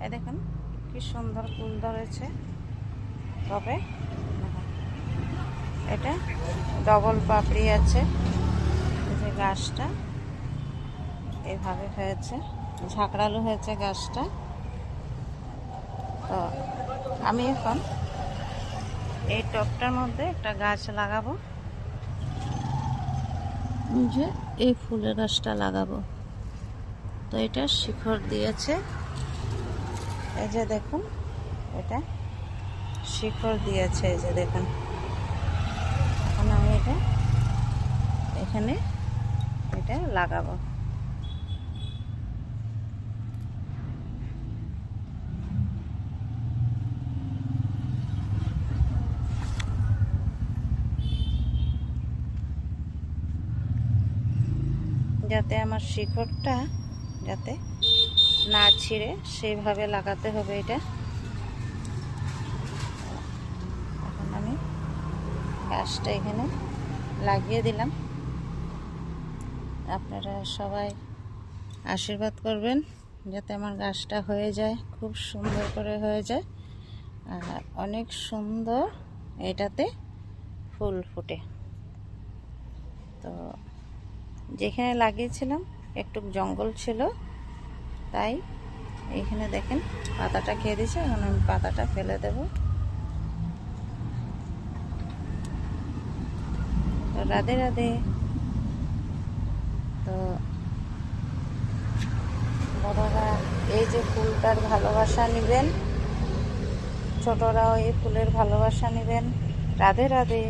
এই দেখুন কি সুন্দর ফুল ধরেছে। তবে এটা ডবল পাপড়ি আছে। এই যে গাছটা এইভাবে হয়েছে, ঝাঁকড়ালো হয়েছে গাছটা। তো আমি এখন এই টবটার মধ্যে একটা গাছ লাগাবো, যে এই ফুলের গাছটা লাগাবো। তো এটা শিকড় দিয়েছে, এই যে দেখুন এটা শিকড় দিয়েছে, এই যে দেখুন। এখন আমি এটা এখানে এটা লাগাবো। যাতে আমার শিকড়টা যাতে না ছিঁড়ে সেইভাবে লাগাতে হবে এটা। এখন আমি গাছটা এখানে লাগিয়ে দিলাম। আপনারা সবাই আশীর্বাদ করবেন যাতে আমার গাছটা হয়ে যায়, খুব সুন্দর করে হয়ে যায়, আর অনেক সুন্দর এটাতে ফুল ফোটে। তো যেখানে লাগিয়েছিলাম একটু জঙ্গল ছিল, তাই এইখানে দেখেন পাতাটা খেয়ে দিয়েছে। এখন আমি পাতাটা ফেলে দেব। তো রাধে রাধে। তো বড়রা এই যে ফুলটার ভালোবাসা নেবেন, ছোটরাও এই ফুলের ভালোবাসা নেবেন। রাধে রাধে।